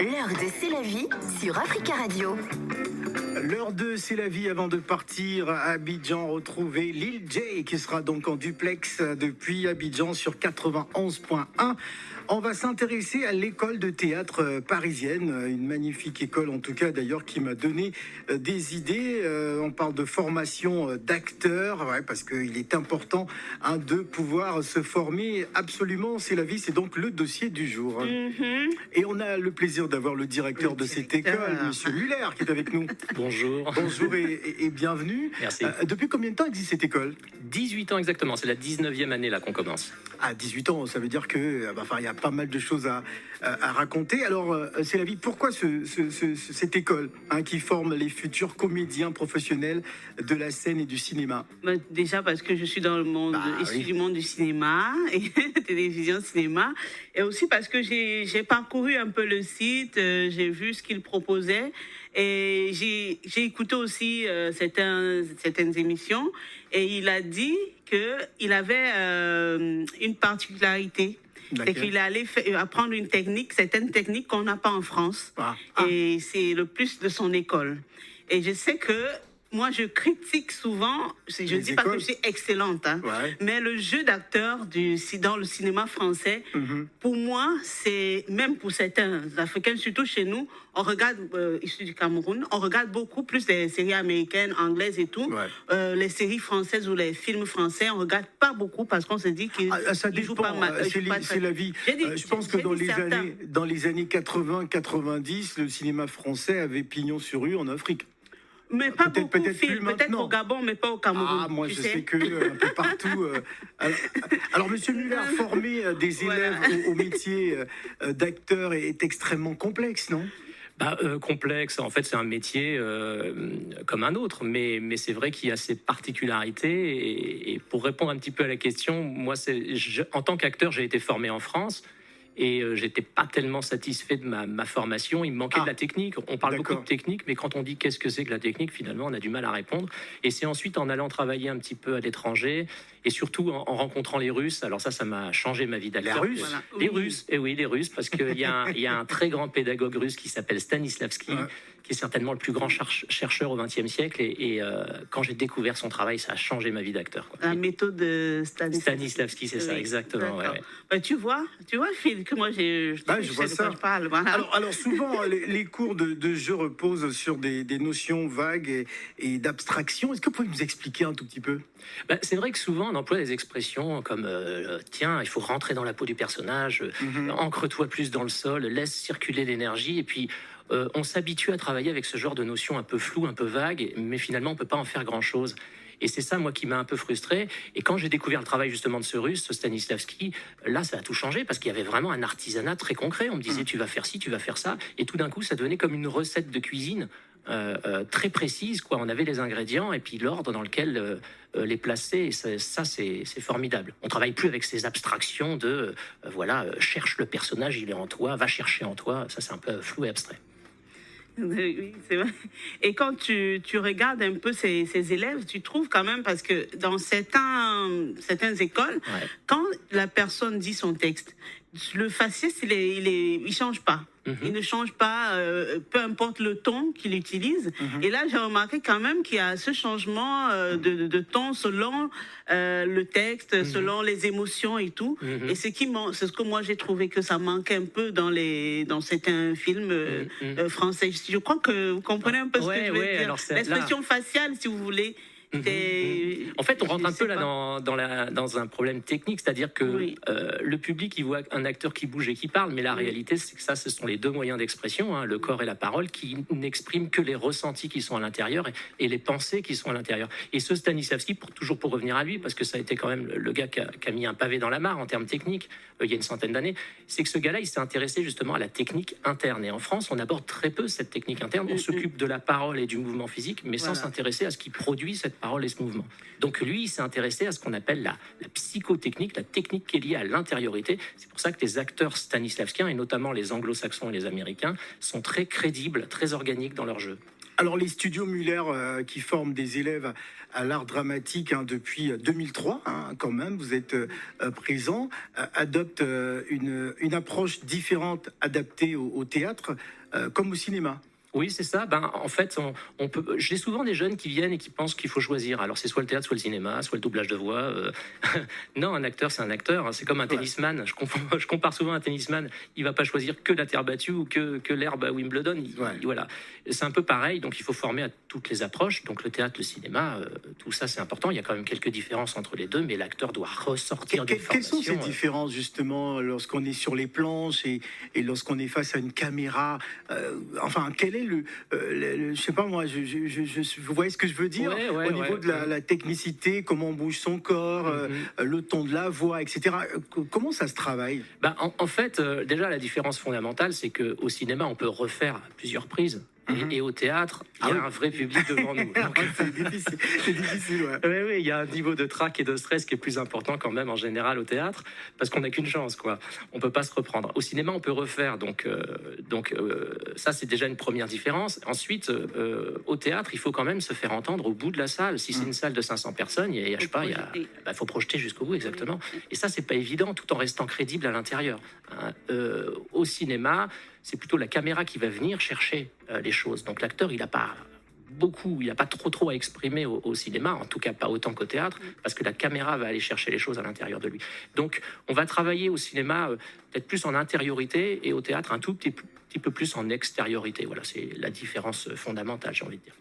L'heure de C'est la vie sur Africa Radio. L'heure de C'est la vie avant de partir à Abidjan, retrouver Lil J qui sera donc en duplex depuis Abidjan sur 91.1. On va s'intéresser à l'école de théâtre parisienne, une magnifique école en tout cas d'ailleurs qui m'a donné des idées. On parle de formation d'acteurs, ouais, parce qu'il est important de pouvoir se former absolument. C'est la vie, c'est donc le dossier du jour. Et on a le plaisir d'avoir le directeur de cette école, Monsieur Muller, qui est avec nous. Bonjour. Bonjour et bienvenue. Merci. Depuis combien de temps existe cette école ? 18 ans exactement, c'est la 19e année là qu'on commence. À 18 ans, ça veut dire que, il y a pas mal de choses à raconter. Alors, c'est la vie. Pourquoi cette école qui forme les futurs comédiens professionnels de la scène et du cinéma ? Déjà parce que je suis dans le monde, issu du monde du cinéma, et télévision, cinéma, et aussi parce que j'ai parcouru un peu le site, j'ai vu ce qu'il proposait, et j'ai écouté aussi certaines émissions, et il a dit qu'il avait une particularité. C'est qu'il allait apprendre une technique, certaines techniques qu'on n'a pas en France. Et c'est le plus de son école. Et je sais que moi, je critique souvent, je ne dis pas que je suis excellente, mais le jeu d'acteur dans le cinéma français, pour moi, c'est, même pour certains Africains, surtout chez nous, on regarde, issus du Cameroun, on regarde beaucoup plus les séries américaines, anglaises et tout. Les séries françaises ou les films français, on ne regarde pas beaucoup parce qu'on se dit qu'ils ne jouent pas mal. C'est la vie. Je pense que dans les années 80-90, le cinéma français avait pignon sur rue en Afrique. Mais pas beaucoup de films, peut-être au Gabon, mais pas au Cameroun. Moi, je sais que un peu partout. Alors, Monsieur Muller, former des élèves au métier d'acteur est extrêmement complexe, non ? Complexe, en fait c'est un métier comme un autre, mais c'est vrai qu'il y a ses particularités, et pour répondre un petit peu à la question, moi en tant qu'acteur j'ai été formé en France, et j'étais pas tellement satisfait de ma formation. Il me manquait de la technique. On parle beaucoup de technique, mais quand on dit qu'est-ce que c'est que la technique, finalement, on a du mal à répondre. Et c'est ensuite en allant travailler un petit peu à l'étranger, et surtout en rencontrant les Russes. Alors ça m'a changé ma vie d'acteur. Les Russes, voilà. Les Russes, et oui, les Russes, parce qu'il y a un très grand pédagogue russe qui s'appelle Stanislavski, qui est certainement le plus grand chercheur au XXe siècle. Et quand j'ai découvert son travail, ça a changé ma vie d'acteur. La méthode de Stanislavski, c'est ça, exactement. Ouais. Tu vois, Phil, que moi je vois ça. Je parle, voilà. Alors souvent, les cours de jeu reposent sur des notions vagues et d'abstraction. Est-ce que vous pouvez nous expliquer un tout petit peu ? C'est vrai que souvent on emploie des expressions comme tiens, il faut rentrer dans la peau du personnage, ancre-toi plus dans le sol, laisse circuler l'énergie, et puis on s'habitue à travailler avec ce genre de notions un peu floues, un peu vagues, mais finalement on peut pas en faire grand-chose. Et c'est ça, moi, qui m'a un peu frustré. Et quand j'ai découvert le travail, justement, de ce Russe, ce Stanislavski, là, ça a tout changé, parce qu'il y avait vraiment un artisanat très concret. On me disait, tu vas faire ci, tu vas faire ça. Et tout d'un coup, ça devenait comme une recette de cuisine très précise, quoi. On avait les ingrédients et puis l'ordre dans lequel les placer. Et ça, c'est formidable. On travaille plus avec ces abstractions de, cherche le personnage, il est en toi, va chercher en toi. Ça, c'est un peu flou et abstrait. Oui, c'est vrai. Et quand tu regardes un peu ces élèves, tu trouves quand même, parce que dans certaines écoles, quand la personne dit son texte, le fasciste, il change pas. Il ne change pas, peu importe le ton qu'il utilise. Et là, j'ai remarqué quand même qu'il y a ce changement de ton selon le texte, selon les émotions et tout. Et c'est ce que moi j'ai trouvé que ça manquait un peu dans certains films français. Je crois que vous comprenez un peu ce que je veux dire. Alors l'expression faciale, si vous voulez. En fait, on rentre un peu là dans un problème technique, c'est-à-dire que le public, il voit un acteur qui bouge et qui parle, mais la réalité, c'est que ça, ce sont les deux moyens d'expression, le corps et la parole, qui n'expriment que les ressentis qui sont à l'intérieur et les pensées qui sont à l'intérieur. Et ce Stanislavski, pour revenir à lui, parce que ça a été quand même le gars qui a mis un pavé dans la mare en termes techniques, il y a une centaine d'années, c'est que ce gars-là, il s'est intéressé justement à la technique interne. Et en France, on aborde très peu cette technique interne. On s'occupe de la parole et du mouvement physique, mais sans s'intéresser à ce qui produit cette parole et ce mouvement. Donc lui, il s'est intéressé à ce qu'on appelle la psychotechnique, la technique qui est liée à l'intériorité. C'est pour ça que les acteurs stanislavskiens, et notamment les anglo-saxons et les américains, sont très crédibles, très organiques dans leur jeu. Alors les studios Muller qui forment des élèves à l'art dramatique depuis 2003, quand même, vous êtes présent, adoptent une approche différente, adaptée au théâtre comme au cinéma. Oui, c'est ça. En fait, j'ai souvent des jeunes qui viennent et qui pensent qu'il faut choisir. Alors, c'est soit le théâtre, soit le cinéma, soit le doublage de voix. Non, un acteur, c'est un acteur. C'est comme un tennisman. Je compare souvent un tennisman. Il va pas choisir que la terre battue ou que l'herbe à Wimbledon. Voilà. C'est un peu pareil. Donc, il faut former à toutes les approches. Donc, le théâtre, le cinéma, tout ça, c'est important. Il y a quand même quelques différences entre les deux, mais l'acteur doit ressortir d'une formation. Quelles sont ces différences, justement, lorsqu'on est sur les planches et lorsqu'on est face à une caméra enfin, quel est je sais pas moi, vous voyez ce que je veux dire au niveau de la technicité, comment on bouge son corps, le ton de la voix, etc. Comment ça se travaille? En fait, déjà la différence fondamentale, c'est qu'au cinéma, on peut refaire plusieurs prises. Et au théâtre, il y a un vrai public devant nous. C'est difficile, ouais. Oui, il y a un niveau de trac et de stress qui est plus important quand même en général au théâtre, parce qu'on n'a qu'une chance, quoi. On peut pas se reprendre. Au cinéma, on peut refaire, donc ça c'est déjà une première différence. Ensuite, au théâtre, il faut quand même se faire entendre au bout de la salle. Si c'est une salle de 500 personnes, il faut projeter jusqu'au bout, exactement. Et ça, c'est pas évident, tout en restant crédible à l'intérieur. Au cinéma, c'est plutôt la caméra qui va venir chercher les choses. Donc l'acteur, il n'a pas trop à exprimer au cinéma, en tout cas pas autant qu'au théâtre, parce que la caméra va aller chercher les choses à l'intérieur de lui. Donc on va travailler au cinéma peut-être plus en intériorité et au théâtre un tout petit peu plus en extériorité. Voilà, c'est la différence fondamentale, j'ai envie de dire.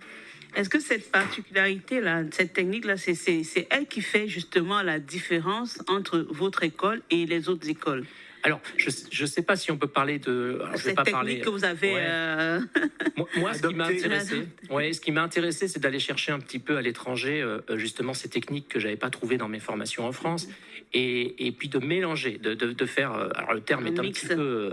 Est-ce que cette particularité-là, cette technique-là, c'est elle qui fait justement la différence entre votre école et les autres écoles? Alors, je ne sais pas si on peut parler de... Alors, cette technique que vous avez... Moi, ce qui m'a intéressé, c'est d'aller chercher un petit peu à l'étranger, justement, ces techniques que je n'avais pas trouvées dans mes formations en France, et puis de mélanger, de faire... alors, le terme est un petit peu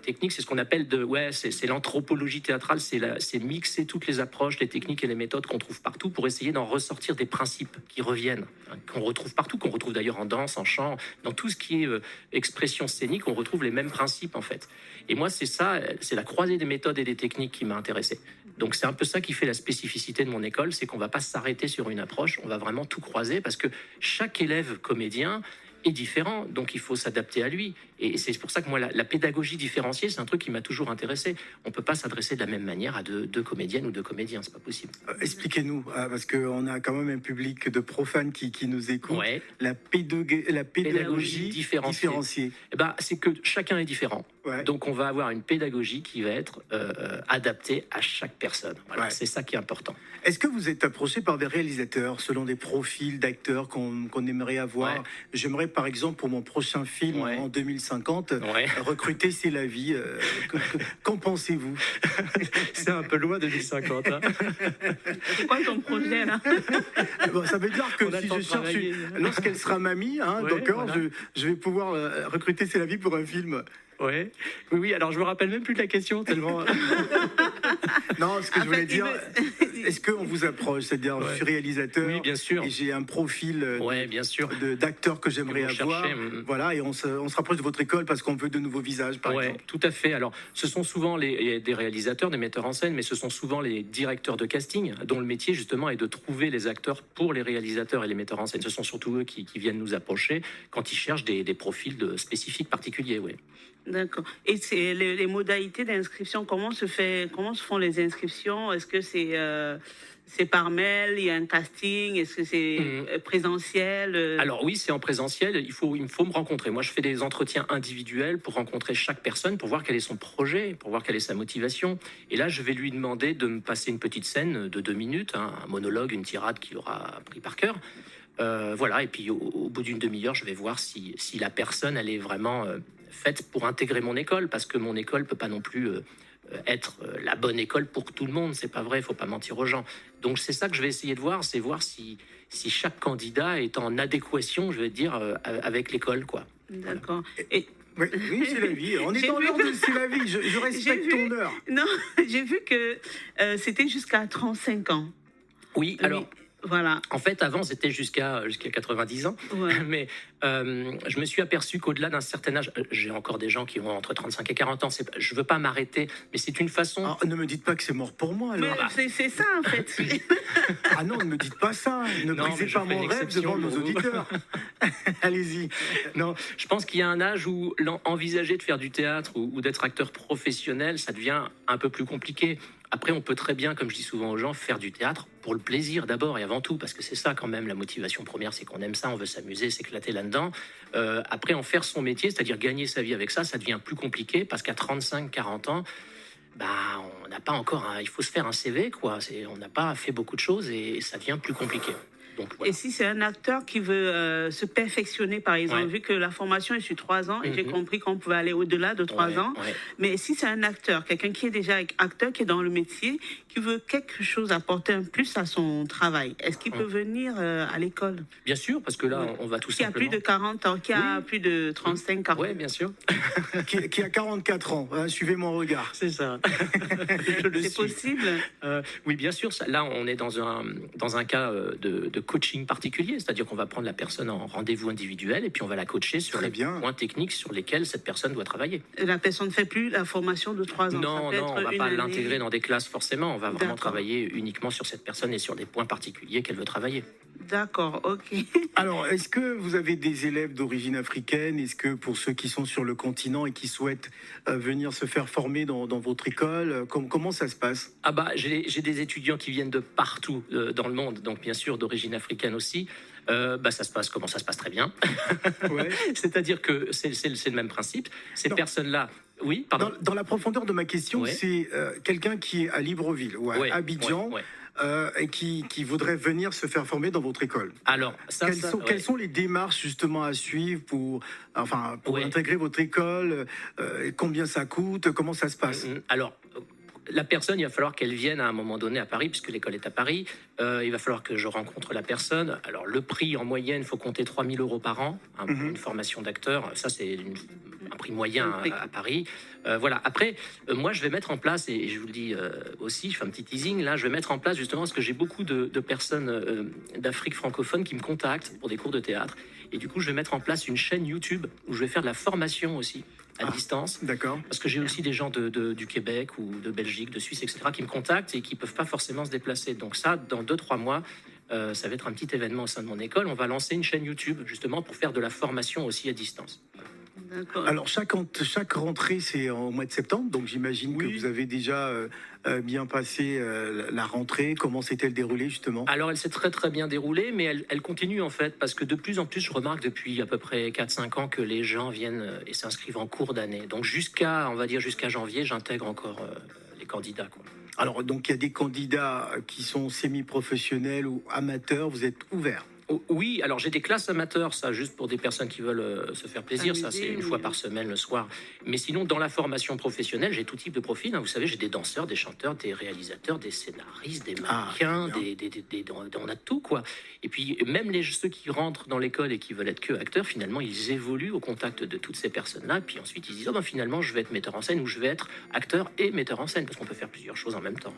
technique, c'est ce qu'on appelle c'est l'anthropologie théâtrale, c'est mixer toutes les approches, les techniques et les méthodes qu'on trouve partout pour essayer d'en ressortir des principes qui reviennent, qu'on retrouve partout, qu'on retrouve d'ailleurs en danse, en chant, dans tout ce qui est expression scénique, on retrouve les mêmes principes en fait. Et moi, c'est la croisée des méthodes et des techniques qui m'a intéressé. Donc c'est un peu ça qui fait la spécificité de mon école, c'est qu'on va pas s'arrêter sur une approche, on va vraiment tout croiser parce que chaque élève comédien est différent, donc il faut s'adapter à lui. Et c'est pour ça que moi, la pédagogie différenciée, c'est un truc qui m'a toujours intéressé. On peut pas s'adresser de la même manière à deux comédiennes ou deux comédiens, c'est pas possible. Expliquez-nous, parce qu'on a quand même un public de profanes qui nous écoute. Ouais. La pédagogie différenciée. C'est que chacun est différent. Ouais. Donc on va avoir une pédagogie qui va être adaptée à chaque personne. Voilà, c'est ça qui est important. Est-ce que vous êtes approché par des réalisateurs selon des profils d'acteurs qu'on aimerait avoir? J'aimerais par exemple pour mon prochain film en 2050 recruter C'est la vie. Qu'en pensez-vous? C'est un peu loin 2050. C'est quoi ton projet là? Ça veut dire que si je cherche lorsqu'elle sera mamie, d'accord, voilà. je vais pouvoir recruter C'est la vie pour un film. Oui, alors je me rappelle même plus de la question tellement... Non, ce que je voulais dire, est-ce qu'on vous approche? C'est-à-dire, je suis réalisateur, oui, bien sûr. Et j'ai un profil d'acteur que j'aimerais avoir. Voilà, et on se rapproche de votre école parce qu'on veut de nouveaux visages, par exemple. Tout à fait. Alors, ce sont souvent des réalisateurs, des metteurs en scène, mais ce sont souvent les directeurs de casting, dont le métier, justement, est de trouver les acteurs pour les réalisateurs et les metteurs en scène. Ce sont surtout eux qui viennent nous approcher quand ils cherchent des profils spécifiques particuliers, D'accord. Et c'est les modalités d'inscription, comment se font les inscriptions? Est-ce que c'est par mail, il y a un casting, est-ce que c'est présentiel? Alors oui, c'est en présentiel, il faut me rencontrer. Moi, je fais des entretiens individuels pour rencontrer chaque personne, pour voir quel est son projet, pour voir quelle est sa motivation. Et là, je vais lui demander de me passer une petite scène de 2 minutes, un monologue, une tirade qu'il aura appris par cœur. Voilà, et puis au bout d'une demi-heure, je vais voir si la personne, elle est vraiment... faite pour intégrer mon école, parce que mon école peut pas non plus être la bonne école pour tout le monde, c'est pas vrai, il faut pas mentir aux gens. Donc c'est ça que je vais essayer de voir, c'est voir si chaque candidat est en adéquation, je vais dire, avec l'école, quoi. D'accord. Voilà. Oui, c'est la vie. On est dans l'heure de C'est la vie. Je respecte ton heure. Non, j'ai vu que c'était jusqu'à 35 ans. Oui, alors... Voilà. En fait, avant, c'était jusqu'à 90 ans. Ouais. Mais je me suis aperçu qu'au-delà d'un certain âge, j'ai encore des gens qui ont entre 35 et 40 ans. Je ne veux pas m'arrêter, mais c'est une façon... Ah, ne me dites pas que c'est mort pour moi, Mais alors. c'est ça, en fait. Ah non, ne me dites pas ça. Ne Non, brisez mais je pas fais mon une rêve exception devant nos pour vous. auditeurs. Allez-y. Non, je pense qu'il y a un âge où envisager de faire du théâtre ou d'être acteur professionnel, ça devient un peu plus compliqué. Après, on peut très bien, comme je dis souvent aux gens, faire du théâtre pour le plaisir d'abord et avant tout, parce que c'est ça quand même la motivation première, c'est qu'on aime ça, on veut s'amuser, s'éclater là-dedans. Après, en faire son métier, c'est-à-dire gagner sa vie avec ça, ça devient plus compliqué parce qu'à 35-40 ans, bah, on n'a pas encore, il faut se faire un CV, quoi. On n'a pas fait beaucoup de choses et ça devient plus compliqué. Donc, voilà. Et si c'est un acteur qui veut se perfectionner, par exemple, Ouais. vu que la formation est sur 3 ans, et j'ai compris qu'on pouvait aller au-delà de 3 Ouais, ans, ouais. mais si c'est un acteur, quelqu'un qui est déjà acteur, qui est dans le métier, qui veut quelque chose apporter un plus à son travail, est-ce qu'il peut venir à l'école? Bien sûr, parce que là, on va tout Qui a simplement... plus de 40 ans, qui a plus de 35, 40 Oui, bien sûr. Qui a 44 ans. Hein, suivez mon regard. C'est ça. Je le C'est suis. possible? Oui, bien sûr. Là, on est dans un cas de coaching particulier, c'est-à-dire qu'on va prendre la personne en rendez-vous individuel et puis on va la coacher sur Très les bien. points techniques sur lesquels cette personne doit travailler. La personne ne fait plus la formation de 3 ans. Non, Ça peut non, on être va une pas année. l'intégrer dans des classes forcément. On va vraiment D'accord. travailler uniquement sur cette personne et sur des points particuliers qu'elle veut travailler. D'accord, ok. Alors, est-ce que vous avez des élèves d'origine africaine? Est-ce que pour ceux qui sont sur le continent et qui souhaitent venir se faire former dans votre école, comment ça se passe? Ah bah, j'ai des étudiants qui viennent de partout dans le monde, donc bien sûr d'origine africaine aussi. Bah, ça se passe très bien. Ouais. C'est-à-dire que c'est le même principe. Ces Non. personnes-là, oui, pardon. Dans la profondeur de ma question, Ouais. c'est quelqu'un qui est à Libreville ou à Ouais, Abidjan ouais, ouais. Et qui voudrait venir se faire former dans votre école. Alors, ça, Quelles sont les démarches justement à suivre pour Ouais. intégrer votre école? Combien ça coûte? Comment ça se passe? Alors, la personne, il va falloir qu'elle vienne à un moment donné à Paris, puisque l'école est à Paris. Il va falloir que je rencontre la personne. Alors, le prix en moyenne, il faut compter 3 000 € par an pour une formation d'acteur. Ça, c'est un prix moyen à Paris. Voilà. Après, moi, je vais mettre en place, et je vous le dis aussi, je fais un petit teasing, là, je vais mettre en place justement, parce que j'ai beaucoup de personnes d'Afrique francophone qui me contactent pour des cours de théâtre. Et du coup, je vais mettre en place une chaîne YouTube où je vais faire de la formation aussi à distance. D'accord. Parce que j'ai aussi des gens du Québec ou de Belgique, de Suisse, etc., qui me contactent et qui ne peuvent pas forcément se déplacer. Donc ça, dans 2-3 mois, ça va être un petit événement au sein de mon école. On va lancer une chaîne YouTube, justement, pour faire de la formation aussi à distance. D'accord. Alors chaque rentrée c'est au mois de septembre, donc j'imagine que Oui. vous avez déjà bien passé la rentrée. Comment s'était le déroulé justement? Alors, elle s'est très très bien déroulée, mais elle continue en fait, parce que de plus en plus, je remarque depuis à peu près 4-5 ans que les gens viennent et s'inscrivent en cours d'année. Donc jusqu'à janvier, j'intègre encore les candidats, quoi. Alors donc il y a des candidats qui sont semi-professionnels ou amateurs, vous êtes ouverts? Oui, alors j'ai des classes amateurs, ça, juste pour des personnes qui veulent se faire plaisir, ça Amuser, c'est une oui. fois par semaine le soir. Mais sinon, dans la formation professionnelle, j'ai tout type de profil, hein. Vous savez, j'ai des danseurs, des chanteurs, des réalisateurs, des scénaristes, des mannequins, on a tout, quoi. Et puis, même ceux qui rentrent dans l'école et qui veulent être que acteurs, finalement, ils évoluent au contact de toutes ces personnes-là. Puis ensuite, ils se disent, oh ben, finalement, je vais être metteur en scène ou je vais être acteur et metteur en scène, parce qu'on peut faire plusieurs choses en même temps.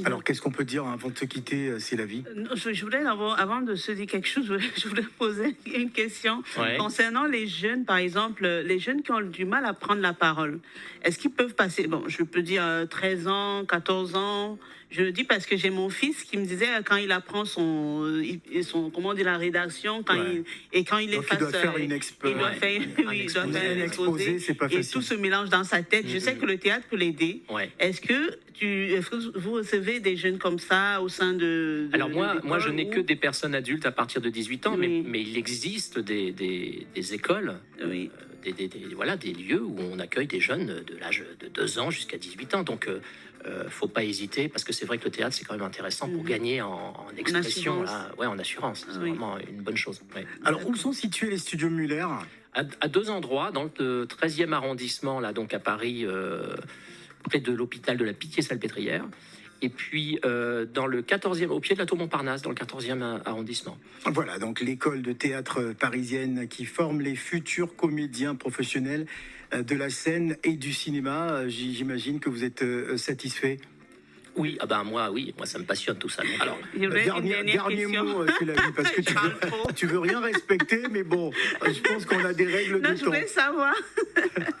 Alors qu'est-ce qu'on peut dire avant de se quitter, c'est la vie? Non, je voulais, avant de se dire quelque chose, je voulais poser une question Ouais. concernant les jeunes, par exemple, les jeunes qui ont du mal à prendre la parole. Est-ce qu'ils peuvent passer, bon, je peux dire 13 ans, 14 ans, je le dis parce que j'ai mon fils qui me disait quand il apprend son comment on dit, la rédaction, quand Ouais. quand il est Donc, il face, doit faire une il doit faire, oui, il doit faire un exposé, c'est pas et facile. tout se mélange dans sa tête. Je sais que le théâtre peut l'aider. Ouais. Est-ce que vous recevez des jeunes comme ça au sein de Alors moi, l'école je n'ai ou- que des personnes adultes à partir de 18 ans, Oui. mais il existe des écoles, Oui. des lieux où on accueille des jeunes de l'âge de 2 ans jusqu'à 18 ans. Donc, faut pas hésiter, parce que c'est vrai que le théâtre, c'est quand même intéressant pour gagner en expression, assurance. là. Ouais, en assurance. C'est Oui. vraiment une bonne chose. Ouais. Alors où sont situés les studios Muller? À 2 endroits, dans le 13e arrondissement, là, donc à Paris, près de l'hôpital de la Pitié-Salpêtrière. Et puis dans le 14e, au pied de la Tour Montparnasse, dans le 14e arrondissement. Voilà, donc l'école de théâtre parisienne qui forme les futurs comédiens professionnels de la scène et du cinéma. J'imagine que vous êtes satisfait. Oui, moi ça me passionne tout ça. Donc, alors, Dernier mot, c'est la vie, parce que tu veux rien respecter, mais bon, je pense qu'on a des règles Non, du je temps. voulais savoir.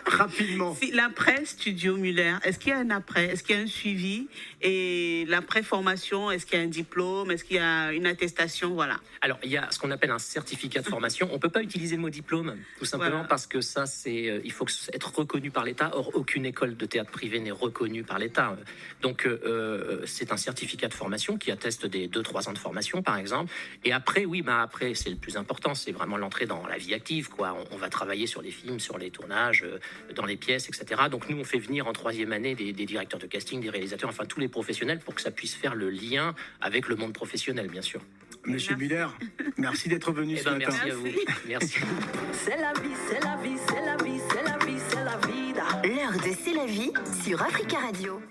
Rapidement. Si l'après Studio Muller, est-ce qu'il y a un après? Est-ce qu'il y a un suivi? Et l'après formation, est-ce qu'il y a un diplôme? Est-ce qu'il y a une attestation? Voilà. Alors, il y a ce qu'on appelle un certificat de formation. On ne peut pas utiliser le mot diplôme, tout simplement Voilà. parce que ça, il faut être reconnu par l'État. Or, aucune école de théâtre privée n'est reconnue par l'État. Donc, c'est un certificat de formation qui atteste des 2-3 ans de formation, par exemple. Et après, après, c'est le plus important, c'est vraiment l'entrée dans la vie active, quoi. On va travailler sur les films, sur les tournages, dans les pièces, etc. Donc, nous, on fait venir en 3e année des directeurs de casting, des réalisateurs, enfin tous les professionnels pour que ça puisse faire le lien avec le monde professionnel, bien sûr. Monsieur Muller, merci d'être venu ce matin. Merci à vous. Merci. C'est la vie, c'est la vie, c'est la vie, c'est la vie, c'est la vida. L'heure de C'est la vie sur Africa Radio.